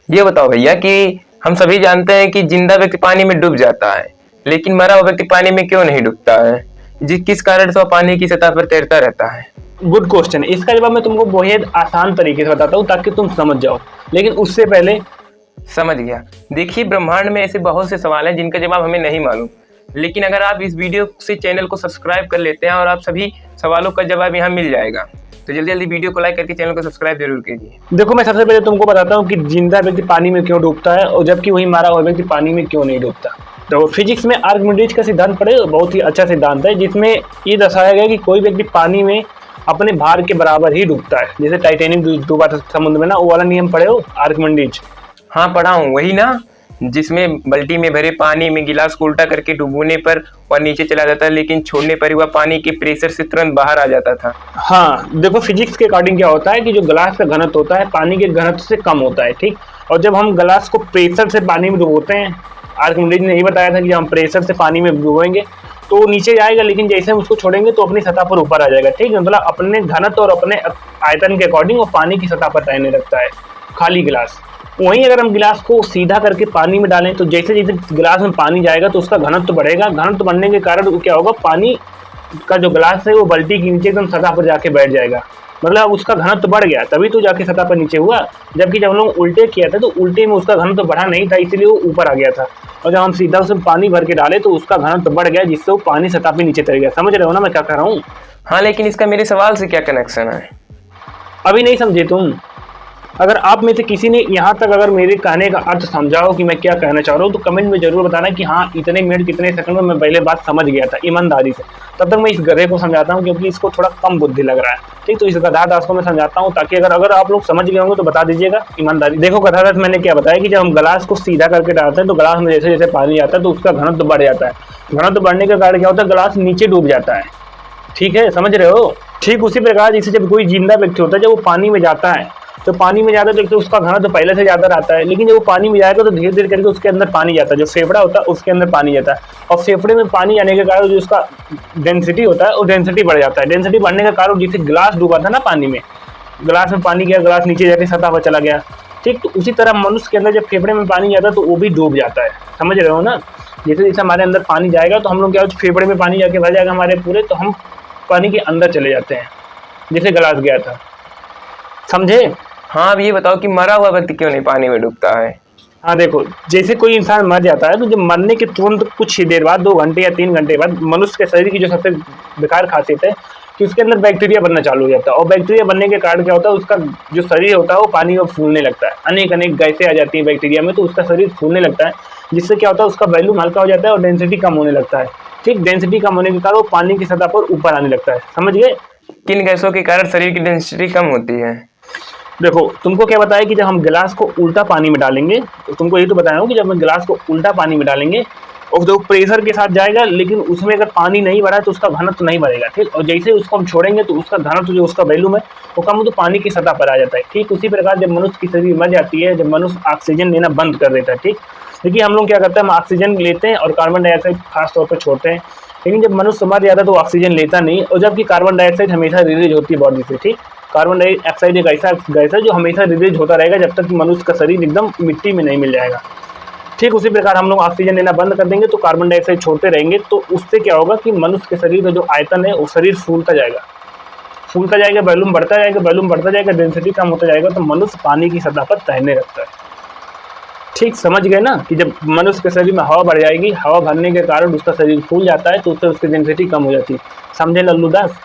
ये बताओ भैया कि हम सभी जानते हैं कि जिंदा व्यक्ति पानी में डूब जाता है, लेकिन मरा हुआ व्यक्ति पानी में क्यों नहीं डूबता है? किस कारण से वह पानी की सतह पर तैरता रहता है? Good question. इसका जवाब मैं तुमको बहुत आसान तरीके से बताता हूँ ताकि तुम समझ जाओ, लेकिन उससे पहले समझ गया। देखिए, ब्रह्मांड में ऐसे बहुत से सवाल हैं जिनका जवाब हमें नहीं मालूम, लेकिन अगर आप इस वीडियो से चैनल को सब्सक्राइब कर लेते हैं और आप सभी सवालों का जवाब यहाँ मिल जाएगा। तो जल्दी जल्दी वीडियो को लाइक करके चैनल को सब्सक्राइब जरूर कीजिए। देखो, मैं सबसे पहले तुमको बताता हूँ कि जिंदा व्यक्ति पानी में क्यों डूबता है और जबकि वही मारा हुआ व्यक्ति पानी में क्यों नहीं डूबता। तो फिजिक्स में आर्किमिडीज का सिद्धांत पढ़े, बहुत ही अच्छा सिद्धांत है जिसमें ये दर्शाया गया कि कोई व्यक्ति पानी में अपने भार के बराबर ही डूबता है। जैसे टाइटेनिक डूबा था समुद्र में ना, वो वाला नियम पढ़े हो आर्किमिडीज? हाँ पढ़ा हूँ, वही ना जिसमें बाल्टी में भरे पानी में गिलास को उल्टा करके डुबोने पर वह नीचे चला जाता है, लेकिन छोड़ने पर वह पानी के प्रेशर से तुरंत बाहर आ जाता था। हाँ, देखो फिजिक्स के अकॉर्डिंग क्या होता है कि जो गिलास का घनत्व होता है पानी के घनत्व से कम होता है, ठीक। और जब हम गिलास को प्रेशर से पानी में डुबोते हैं, आर्किमिडीज ने यही बताया था कि हम प्रेशर से पानी में डुबोएंगे तो नीचे जाएगा, लेकिन जैसे हम उसको छोड़ेंगे तो अपनी सतह पर ऊपर आ जाएगा, ठीक है। मतलब अपने घनत्व और अपने आयतन के अकॉर्डिंग वो पानी की सतह पर तैरने लगता है, खाली गिलास। वहीं अगर हम गिलास को सीधा करके पानी में डालें तो जैसे जैसे गिलास में पानी जाएगा तो उसका घनत्व बढ़ेगा। घनत्व बढ़ने के कारण क्या होगा, पानी का जो गिलास है वो बाल्टी के नीचे एकदम सतह पर जाके बैठ जाएगा। मतलब उसका घनत्व बढ़ गया, तभी तो जाके सतह पर नीचे हुआ। जबकि जब हम लोग उल्टे किया था तो उल्टे में उसका घनत्व बढ़ा नहीं था, इसीलिए वो ऊपर आ गया था। और जब हम सीधा उसमें पानी भर के डाले तो उसका घनत्व बढ़ गया, जिससे वो पानी सतह पे नीचे तैर गया। समझ रहे हो ना मैं क्या कह रहा हूँ? हाँ, लेकिन इसका मेरे सवाल से क्या कनेक्शन है? अभी नहीं समझे तुम? अगर आप में से किसी ने यहाँ तक अगर मेरे कहने का अर्थ समझाओ कि मैं क्या कहना चाह रहा हूँ तो कमेंट में जरूर बताना कि हाँ इतने मिनट कितने सेकंड में मैं पहले बात समझ गया था ईमानदारी से। तब तक मैं इस गधे को समझाता हूँ क्योंकि इसको थोड़ा कम बुद्धि लग रहा है, ठीक। तो इस गधादास को मैं समझाता हूँ ताकि अगर आप लोग समझ गए होंगे तो बता दीजिएगा ईमानदारी। देखो गधादास, मैंने क्या बताया कि जब हम गिलास को सीधा करके डालते हैं तो गिलास में जैसे जैसे पानी आता है तो उसका घनत्व बढ़ जाता है। घनत्व बढ़ने के कारण क्या होता है, गिलास नीचे डूब जाता है, ठीक है, समझ रहे हो। ठीक उसी प्रकार जैसे जब कोई जिंदा व्यक्ति होता है, जब वो पानी में जाता है तो पानी में जाता है तो उसका घनत्व तो पहले से ज़्यादा रहता है, लेकिन जब वो पानी में जाएगा तो धीरे धीरे करके उसके अंदर पानी जाता है। जो फेफड़ा होता है उसके अंदर पानी जाता है और फेफड़े में पानी जाने के कारण जो उसका डेंसिटी होता है वो डेंसिटी बढ़ जाता है। डेंसिटी बढ़ने के कारण जिसे गिलास डूबा था ना पानी में, गिलास में पानी गया, गिलास नीचे जाके सतह पर चला गया, ठीक। तो उसी तरह मनुष्य के अंदर जब फेफड़े में पानी जाता है तो वो भी डूब जाता है। समझ रहे हो ना? जैसे जैसे हमारे अंदर पानी जाएगा तो हम लोग क्या, फेफड़े में पानी जाके भर जाएगा हमारे पूरे, तो हम पानी के अंदर चले जाते हैं जैसे गिलास गया था। समझे? हाँ, अब ये बताओ कि मरा हुआ व्यक्ति क्यों नहीं पानी में डूबता है? हाँ देखो, जैसे कोई इंसान मर जाता है तो जब मरने के तुरंत कुछ ही देर बाद, 2 घंटे या 3 घंटे बाद, मनुष्य के शरीर की जो सबसे बेकार खासियत है कि उसके अंदर बैक्टीरिया बनना चालू हो जाता है। और बैक्टीरिया बनने के कारण क्या होता है, उसका जो शरीर होता है वो पानी में फूलने लगता है। अनेक अनेक गैसें आ जाती है बैक्टीरिया में, तो उसका शरीर फूलने लगता है, जिससे क्या होता है उसका वैल्यूम हल्का हो जाता है और डेंसिटी कम होने लगता है, ठीक। डेंसिटी कम होने के कारण वो पानी की सतह पर ऊपर आने लगता है। समझ गए? किन गैसों के कारण शरीर की डेंसिटी कम होती है? देखो, तुमको क्या बताया कि जब हम गिलास को उल्टा पानी में डालेंगे, तो तुमको ये तो बताया हो कि जब हम गिलास को उल्टा पानी में डालेंगे और जो प्रेशर के साथ जाएगा, लेकिन उसमें अगर पानी नहीं बढ़ा तो उसका घनत्व नहीं बढ़ेगा, ठीक। और जैसे उसको हम छोड़ेंगे तो उसका घनत्व जो उसका वैल्यूम है वो कम हो तो पानी की सतह पर आ जाता है, ठीक। उसी प्रकार जब मनुष्य की शरीर मर जाती है, जब मनुष्य ऑक्सीजन लेना बंद कर देता है, ठीक। देखिए हम लोग क्या करते हैं, हम ऑक्सीजन लेते हैं और कार्बन डाइऑक्साइड खास तौर पर छोड़ते हैं, लेकिन जब मनुष्य मर जाता है तो ऑक्सीजन लेता नहीं, और जबकि कार्बन डाइऑक्साइड हमेशा रिलीज होती है बॉडी से, ठीक। कार्बन डाइऑक्साइड एक ऐसा गैस है जो हमेशा रिलीज होता रहेगा जब तक कि मनुष्य का शरीर एकदम मिट्टी में नहीं मिल जाएगा, ठीक। उसी प्रकार हम लोग ऑक्सीजन लेना बंद कर देंगे तो कार्बन डाइऑक्साइड छोड़ते रहेंगे, तो उससे क्या होगा कि मनुष्य के शरीर का जो आयतन है वो शरीर फूलता जाएगा, वॉल्यूम बढ़ता जाएगा, डेंसिटी कम होता जाएगा, तो मनुष्य पानी की सतह पर तैरने लगता है, ठीक। समझ गए ना कि जब मनुष्य के शरीर में हवा बढ़ जाएगी, हवा भरने के कारण उसका शरीर फूल जाता है, तो उससे उसकी डेंसिटी कम हो जाती है। समझे लल्लू दास?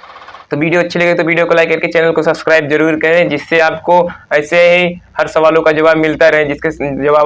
तो वीडियो अच्छी लगे तो वीडियो को लाइक करके चैनल को सब्सक्राइब जरूर करें, जिससे आपको ऐसे ही हर सवालों का जवाब मिलता रहे, जिसके जवाब